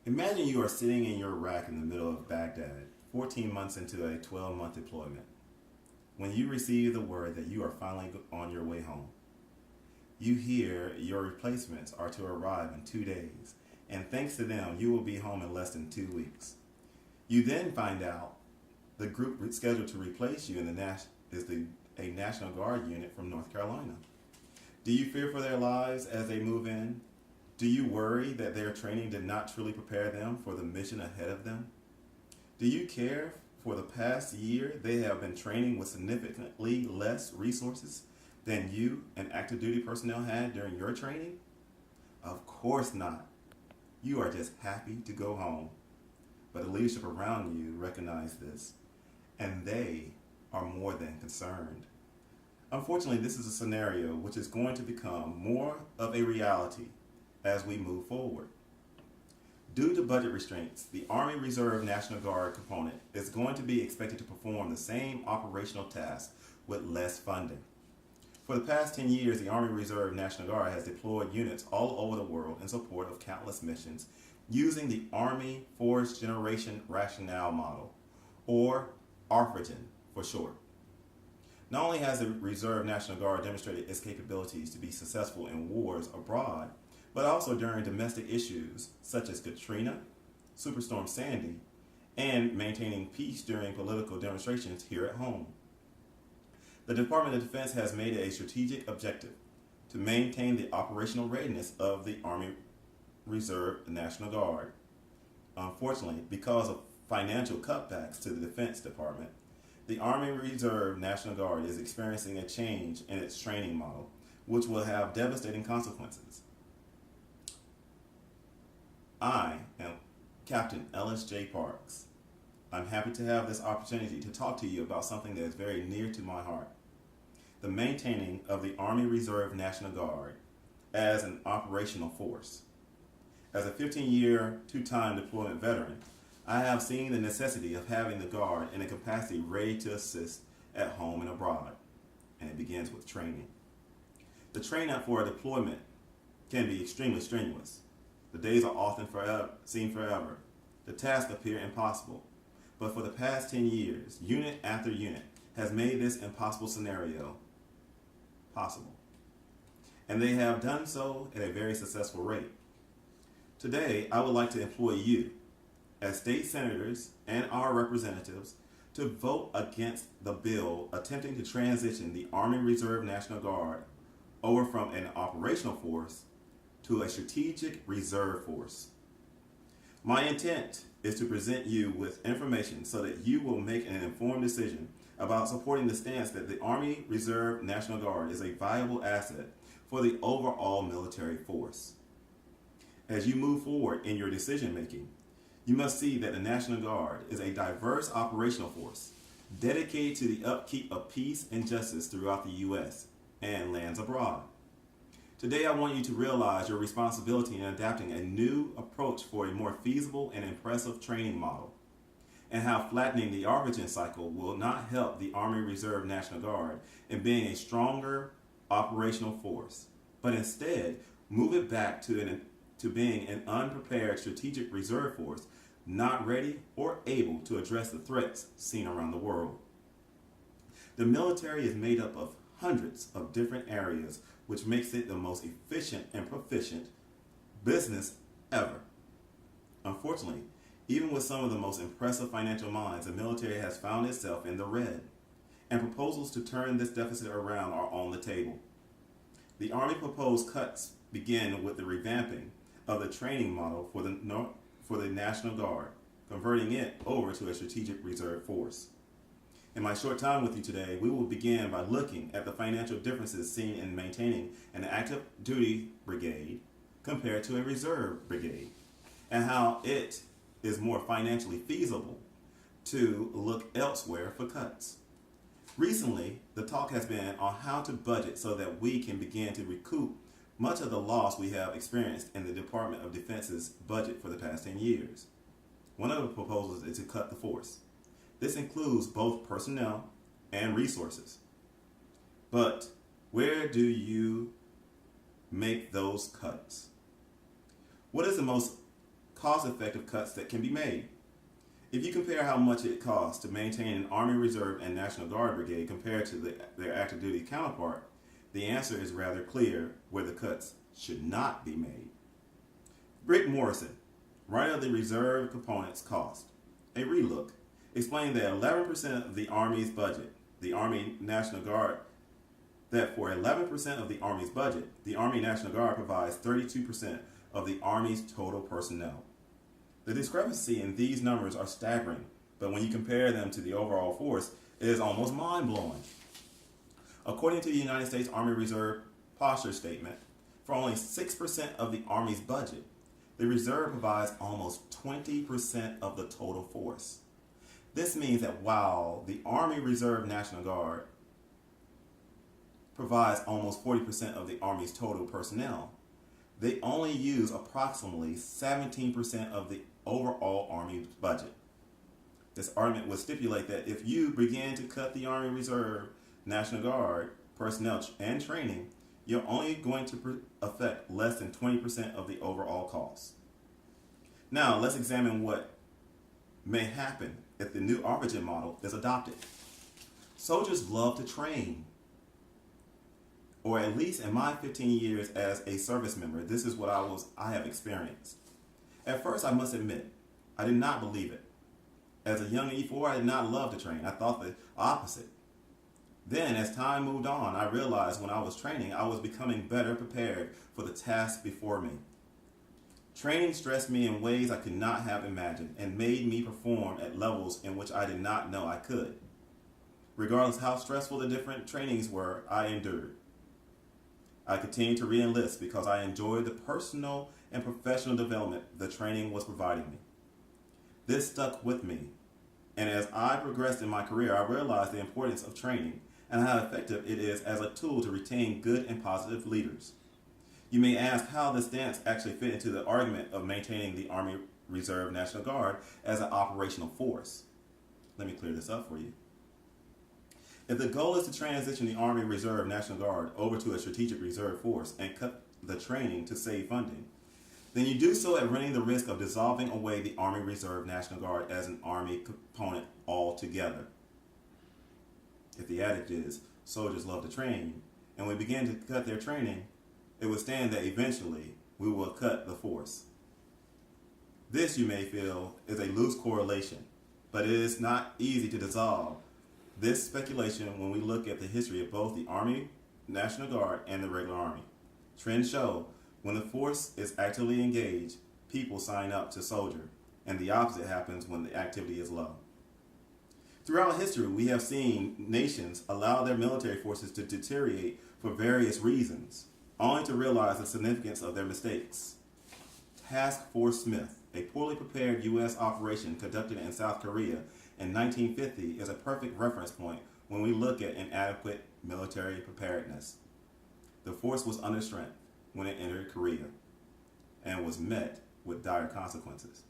Imagine you are sitting in your rack in the middle of Baghdad, 14 months into a 12-month deployment, when you receive the word that you are finally on your way home. You hear your replacements are to arrive in 2 days, and thanks to them, you will be home in less than 2 weeks. You then find out the group scheduled to replace you in a National Guard unit from North Carolina. Do you fear for their lives as they move in? Do you worry that their training did not truly prepare them for the mission ahead of them? Do you care for the past year they have been training with significantly less resources than you and active duty personnel had during your training? Of course not. You are just happy to go home. But the leadership around you recognize this, and they are more than concerned. Unfortunately, this is a scenario which is going to become more of a reality as we move forward. Due to budget restraints, the Army Reserve National Guard component is going to be expected to perform the same operational tasks with less funding. For the past 10 years, the Army Reserve National Guard has deployed units all over the world in support of countless missions using the Army Force Generation Rationale Model, or ARFGen for short. Not only has the Reserve National Guard demonstrated its capabilities to be successful in wars abroad, but also during domestic issues such as Katrina, Superstorm Sandy, and maintaining peace during political demonstrations here at home. The Department of Defense has made it a strategic objective to maintain the operational readiness of the Army Reserve National Guard. Unfortunately, because of financial cutbacks to the Defense Department, the Army Reserve National Guard is experiencing a change in its training model, which will have devastating consequences. I am Captain Ellis J. Parks. I'm happy to have this opportunity to talk to you about something that is very near to my heart: the maintaining of the Army Reserve National Guard as an operational force. As a 15-year, two-time deployment veteran, I have seen the necessity of having the Guard in a capacity ready to assist at home and abroad, and it begins with training. The training for a deployment can be extremely strenuous. The days are often seem forever. The tasks appear impossible. But for the past 10 years, unit after unit has made this impossible scenario possible. And they have done so at a very successful rate. Today, I would like to employ you, as state senators and our representatives, to vote against the bill attempting to transition the Army Reserve National Guard over from an operational force to a strategic reserve force. My intent is to present you with information so that you will make an informed decision about supporting the stance that the Army Reserve National Guard is a viable asset for the overall military force. As you move forward in your decision making, you must see that the National Guard is a diverse operational force dedicated to the upkeep of peace and justice throughout the U.S. and lands abroad. Today, I want you to realize your responsibility in adapting a new approach for a more feasible and impressive training model, and how flattening the ARFGen cycle will not help the Army Reserve National Guard in being a stronger operational force, but instead move it back to being an unprepared strategic reserve force, not ready or able to address the threats seen around the world. The military is made up of hundreds of different areas, which makes it the most efficient and proficient business ever. Unfortunately, even with some of the most impressive financial minds, the military has found itself in the red, and proposals to turn this deficit around are on the table. The Army proposed cuts begin with the revamping of the training model for the National Guard, converting it over to a strategic reserve force. In my short time with you today, we will begin by looking at the financial differences seen in maintaining an active duty brigade compared to a reserve brigade, and how it is more financially feasible to look elsewhere for cuts. Recently, the talk has been on how to budget so that we can begin to recoup much of the loss we have experienced in the Department of Defense's budget for the past 10 years. One of the proposals is to cut the force. This includes both personnel and resources. But where do you make those cuts? What is the most cost-effective cuts that can be made. If you compare how much it costs to maintain an Army Reserve and National Guard brigade compared to their active duty counterpart, the answer is rather clear where the cuts should not be made. Rick Morrison, writer of the Reserve Components Cost, a relook, explained that 11% of the Army's budget, the Army National Guard, that for 11% of the Army's budget, the Army National Guard provides 32% of the Army's total personnel. The discrepancy in these numbers are staggering, but when you compare them to the overall force, it is almost mind-blowing. According to the United States Army Reserve Posture Statement, for only 6% of the Army's budget, the Reserve provides almost 20% of the total force. This means that while the Army Reserve National Guard provides almost 40% of the Army's total personnel, they only use approximately 17% of the overall Army budget. This argument would stipulate that if you begin to cut the Army Reserve National Guard personnel and training, you're only going to affect less than 20% of the overall cost. Now, let's examine what may happen if the new ARPAGEN model is adopted. Soldiers love to train, or at least in my 15 years as a service member, this is what I have experienced. At first, I must admit, I did not believe it. As a young E4, I did not love to train. I thought the opposite. Then, as time moved on, I realized when I was training, I was becoming better prepared for the task before me. Training stressed me in ways I could not have imagined and made me perform at levels in which I did not know I could. Regardless how stressful the different trainings were, I endured. I continued to re-enlist because I enjoyed the personal and professional development the training was providing me. This stuck with me, and as I progressed in my career, I realized the importance of training and how effective it is as a tool to retain good and positive leaders. You may ask how this stance actually fit into the argument of maintaining the Army Reserve National Guard as an operational force. Let me clear this up for you. If the goal is to transition the Army Reserve National Guard over to a strategic reserve force and cut the training to save funding, then you do so at running the risk of dissolving away the Army Reserve National Guard as an Army component altogether. If the adage is, soldiers love to train, and we begin to cut their training, it would stand that eventually we will cut the force. This, you may feel, is a loose correlation, but it is not easy to dissolve this speculation when we look at the history of both the Army National Guard and the regular Army. Trends show when the force is actively engaged, people sign up to soldier, and the opposite happens when the activity is low. Throughout history, we have seen nations allow their military forces to deteriorate for various reasons, only to realize the significance of their mistakes. Task Force Smith, a poorly prepared U.S. operation conducted in South Korea in 1950, is a perfect reference point when we look at inadequate military preparedness. The force was under strength when it entered Korea and was met with dire consequences.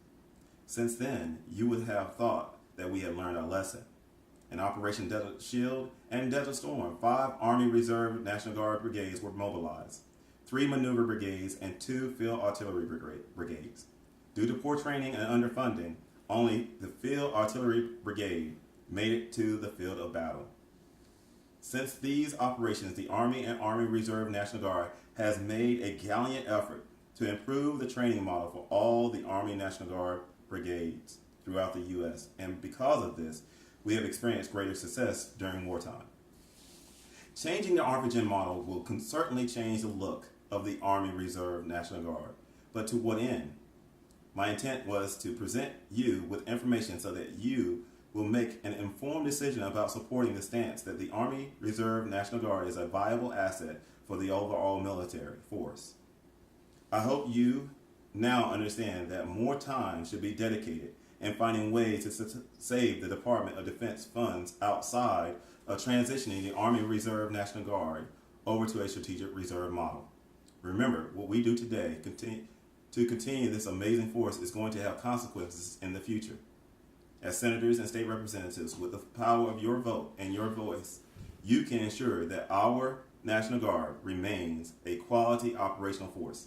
Since then, you would have thought that we had learned our lesson. In Operation Desert Shield and Desert Storm, 5 Army Reserve National Guard brigades were mobilized, 3 maneuver brigades, and 2 field artillery brigades. Due to poor training and underfunding, only the field artillery brigade made it to the field of battle. Since these operations, the Army and Army Reserve National Guard has made a gallant effort to improve the training model for all the Army National Guard brigades throughout the U.S., and because of this, we have experienced greater success during wartime. Changing the ARPAGEN model will certainly change the look of the Army Reserve National Guard, but to what end? My intent was to present you with information so that you will make an informed decision about supporting the stance that the Army Reserve National Guard is a viable asset for the overall military force. I hope you now understand that more time should be dedicated in finding ways to save the Department of Defense funds outside of transitioning the Army Reserve National Guard over to a strategic reserve model. Remember, what we do today to continue this amazing force is going to have consequences in the future. As senators and state representatives, with the power of your vote and your voice, you can ensure that our National Guard remains a quality operational force.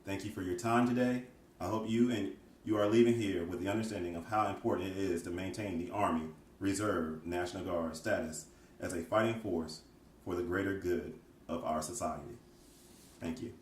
Thank you for your time today. I hope you and you are leaving here with the understanding of how important it is to maintain the Army, Reserve, National Guard status as a fighting force for the greater good of our society. Thank you.